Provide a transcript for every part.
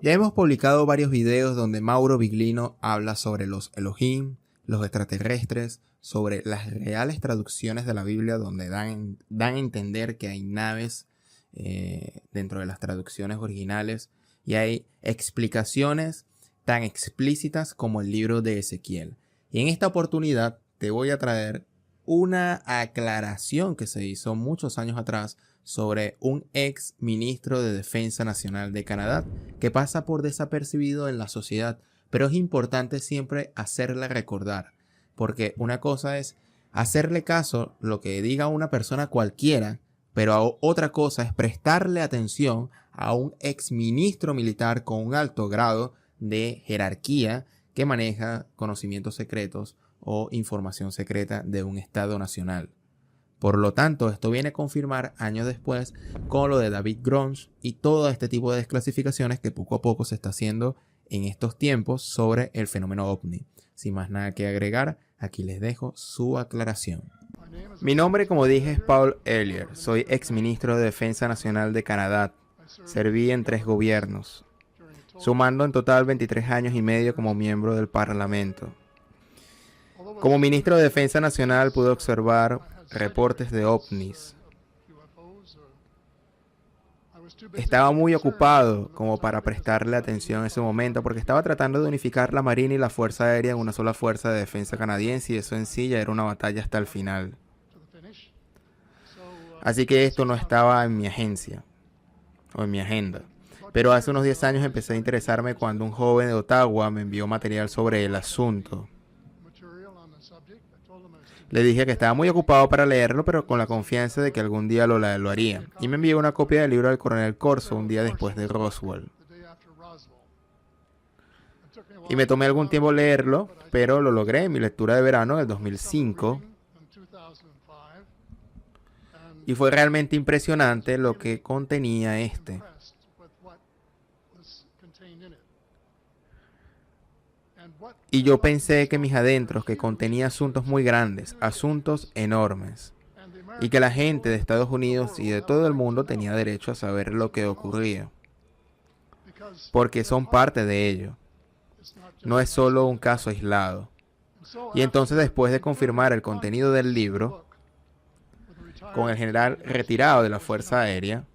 Ya hemos publicado varios videos donde Mauro Biglino habla sobre los Elohim, los extraterrestres, sobre las reales traducciones de la Biblia donde dan a entender que hay naves dentro de las traducciones originales y hay explicaciones tan explícitas como el libro de Ezequiel. Y en esta oportunidad te voy a traer una aclaración que se hizo muchos años atrás sobre un ex ministro de Defensa Nacional de Canadá que pasa por desapercibido en la sociedad, pero es importante siempre hacerle recordar, porque una cosa es hacerle caso lo que diga una persona cualquiera, pero otra cosa es prestarle atención a un ex ministro militar con un alto grado de jerarquía que maneja conocimientos secretos o información secreta de un Estado nacional. Por lo tanto, esto viene a confirmar años después con lo de David Grusch y todo este tipo de desclasificaciones que poco a poco se está haciendo en estos tiempos sobre el fenómeno OVNI. Sin más nada que agregar, aquí les dejo su aclaración. Mi nombre, como dije, es Paul Hellyer. Soy ex ministro de Defensa Nacional de Canadá. Serví en 3 gobiernos, sumando en total 23 años y medio como miembro del Parlamento. Como ministro de Defensa Nacional pude observar reportes de ovnis. Estaba muy ocupado como para prestarle atención en ese momento porque estaba tratando de unificar la Marina y la Fuerza Aérea en una sola fuerza de defensa canadiense y eso en sí ya era una batalla hasta el final. Así que esto no estaba en mi agencia o en mi agenda. Pero hace unos 10 años empecé a interesarme cuando un joven de Ottawa me envió material sobre el asunto. Le dije que estaba muy ocupado para leerlo, pero con la confianza de que algún día lo haría. Y me envió una copia del libro del coronel Corso un día después de Roswell. Y me tomé algún tiempo leerlo, pero lo logré en mi lectura de verano del 2005. Y fue realmente impresionante lo que contenía este. Y yo pensé que mis adentros, que contenía asuntos muy grandes, asuntos enormes, y que la gente de Estados Unidos y de todo el mundo tenía derecho a saber lo que ocurría, porque son parte de ello. No es solo un caso aislado. Y entonces, después de confirmar el contenido del libro, con el general retirado de la Fuerza Aérea,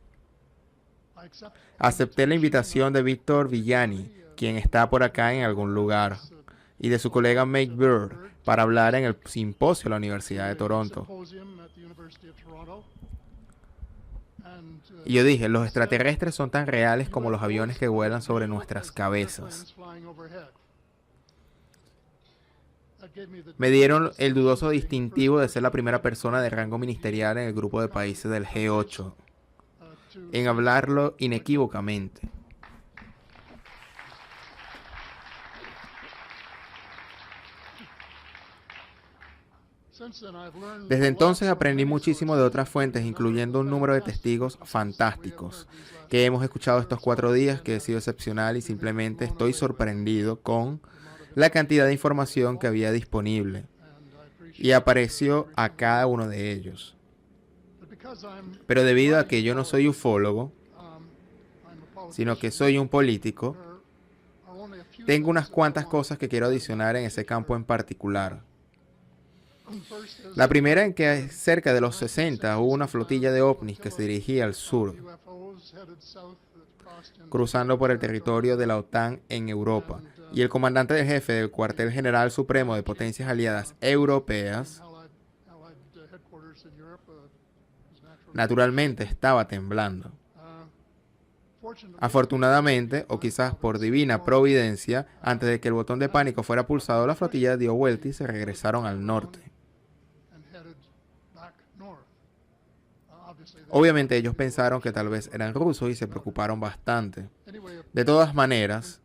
acepté la invitación de Víctor Villani, quien está por acá en algún lugar, y de su colega Mike Bird para hablar en el simposio de la Universidad de Toronto. Y yo dije, los extraterrestres son tan reales como los aviones que vuelan sobre nuestras cabezas. Me dieron el dudoso distintivo de ser la primera persona de rango ministerial en el grupo de países del G8 en hablarlo inequívocamente. Desde entonces aprendí muchísimo de otras fuentes, incluyendo un número de testigos fantásticos que hemos escuchado estos 4 días, que he sido excepcional y simplemente estoy sorprendido con la cantidad de información que había disponible y aprecio a cada uno de ellos. Pero debido a que yo no soy ufólogo, sino que soy un político, tengo unas cuantas cosas que quiero adicionar en ese campo en particular. La primera en que cerca de los 60 hubo una flotilla de ovnis que se dirigía al sur, cruzando por el territorio de la OTAN en Europa, y el comandante en jefe del cuartel general supremo de potencias aliadas europeas naturalmente estaba temblando. Afortunadamente, o quizás por divina providencia, antes de que el botón de pánico fuera pulsado, la flotilla dio vuelta y se regresaron al norte. Obviamente ellos pensaron que tal vez eran rusos y se preocuparon bastante. De todas maneras,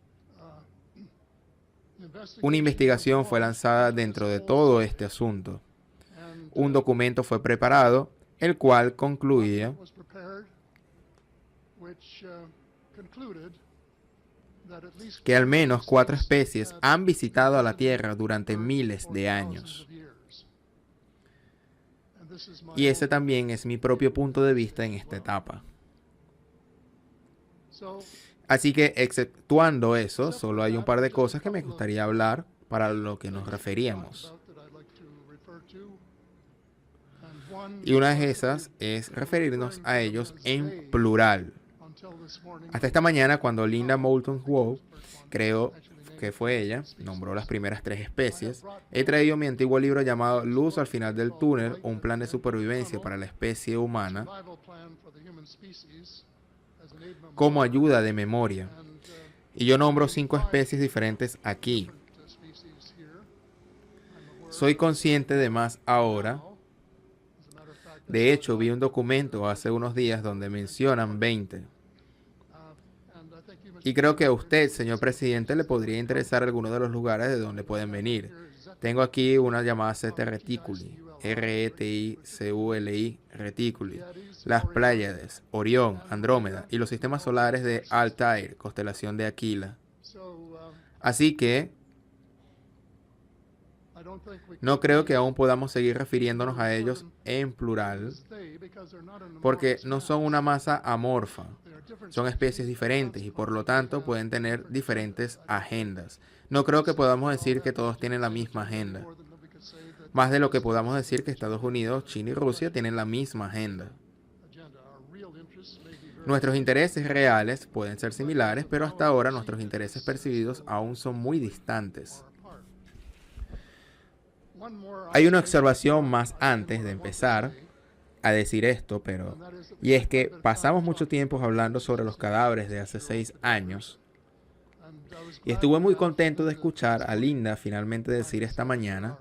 una investigación fue lanzada dentro de todo este asunto. Un documento fue preparado, el cual concluía que al menos 4 especies han visitado a la Tierra durante miles de años. Y ese también es mi propio punto de vista en esta etapa. Así que, exceptuando eso, solo hay un par de cosas que me gustaría hablar para lo que nos referíamos. Y una de esas es referirnos a ellos en plural. Hasta esta mañana, cuando Linda Moulton Howe creó, que fue ella, nombró las primeras 3 especies, he traído mi antiguo libro llamado Luz al final del túnel, un plan de supervivencia para la especie humana, como ayuda de memoria. Y yo nombro 5 especies diferentes aquí. Soy consciente de más ahora. De hecho, vi un documento hace unos días donde mencionan 20. Y creo que a usted, señor presidente, le podría interesar alguno de los lugares de donde pueden venir. Tengo aquí una llamada Zeta Reticuli, Reticuli, Reticuli, las Pléyades, Orión, Andrómeda y los sistemas solares de Altair, constelación de Aquila. Así que no creo que aún podamos seguir refiriéndonos a ellos en plural, porque no son una masa amorfa, son especies diferentes y por lo tanto pueden tener diferentes agendas. No creo que podamos decir que todos tienen la misma agenda, más de lo que podamos decir que Estados Unidos, China y Rusia tienen la misma agenda. Nuestros intereses reales pueden ser similares, pero hasta ahora nuestros intereses percibidos aún son muy distantes. Hay una observación más antes de empezar a decir esto, y es que pasamos mucho tiempo hablando sobre los cadáveres de hace 6 años, y estuve muy contento de escuchar a Linda finalmente decir esta mañana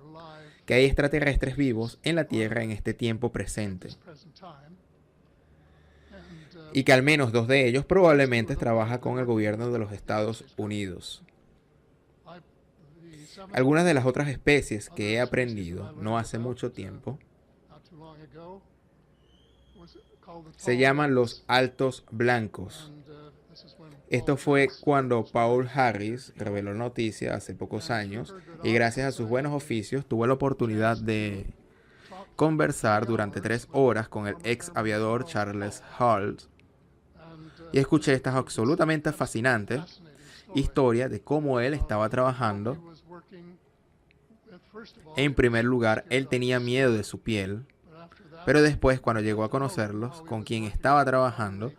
que hay extraterrestres vivos en la Tierra en este tiempo presente, y que al menos 2 de ellos probablemente trabajan con el gobierno de los Estados Unidos. Algunas de las otras especies que he aprendido no hace mucho tiempo se llaman los altos blancos. Esto fue cuando Paul Harris reveló la noticia hace pocos años y gracias a sus buenos oficios tuve la oportunidad de conversar durante 3 horas con el ex aviador Charles Halt y escuché esta absolutamente fascinante historia de cómo él estaba trabajando. En primer lugar, él tenía miedo de su piel, pero después, cuando llegó a conocerlos, con quien estaba trabajando,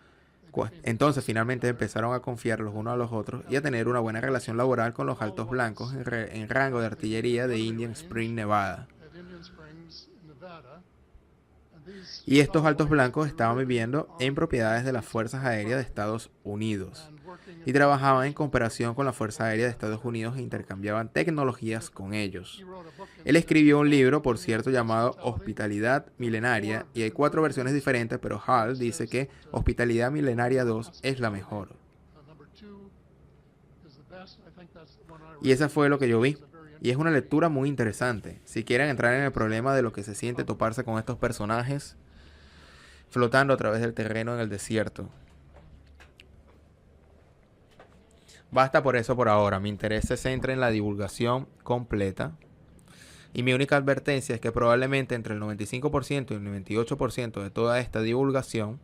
entonces finalmente empezaron a confiar los unos a los otros y a tener una buena relación laboral con los altos blancos en rango de artillería de Indian Spring, Nevada. Y estos altos blancos estaban viviendo en propiedades de las Fuerzas Aéreas de Estados Unidos y trabajaban en cooperación con la Fuerza Aérea de Estados Unidos e intercambiaban tecnologías con ellos. Él escribió un libro, por cierto, llamado Hospitalidad Milenaria, y hay 4 versiones diferentes, pero Hall dice que Hospitalidad Milenaria 2 es la mejor. Y esa fue lo que yo vi. Y es una lectura muy interesante. Si quieren entrar en el problema de lo que se siente toparse con estos personajes flotando a través del terreno en el desierto. Basta por eso por ahora. Mi interés se centra en la divulgación completa. Y mi única advertencia es que probablemente entre el 95% y el 98% de toda esta divulgación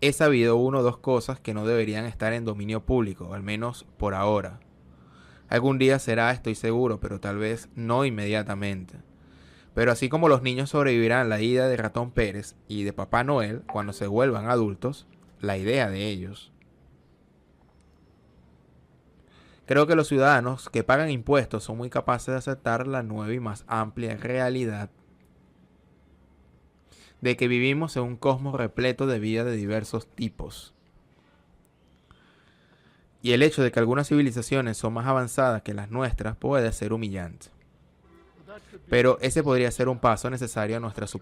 he sabido 1 o 2 cosas que no deberían estar en dominio público, al menos por ahora. Algún día será, estoy seguro, pero tal vez no inmediatamente. Pero así como los niños sobrevivirán la ida de Ratón Pérez y de Papá Noel cuando se vuelvan adultos, la idea de ellos. Creo que los ciudadanos que pagan impuestos son muy capaces de aceptar la nueva y más amplia realidad de que vivimos en un cosmos repleto de vida de diversos tipos. Y el hecho de que algunas civilizaciones son más avanzadas que las nuestras puede ser humillante. Pero ese podría ser un paso necesario a nuestra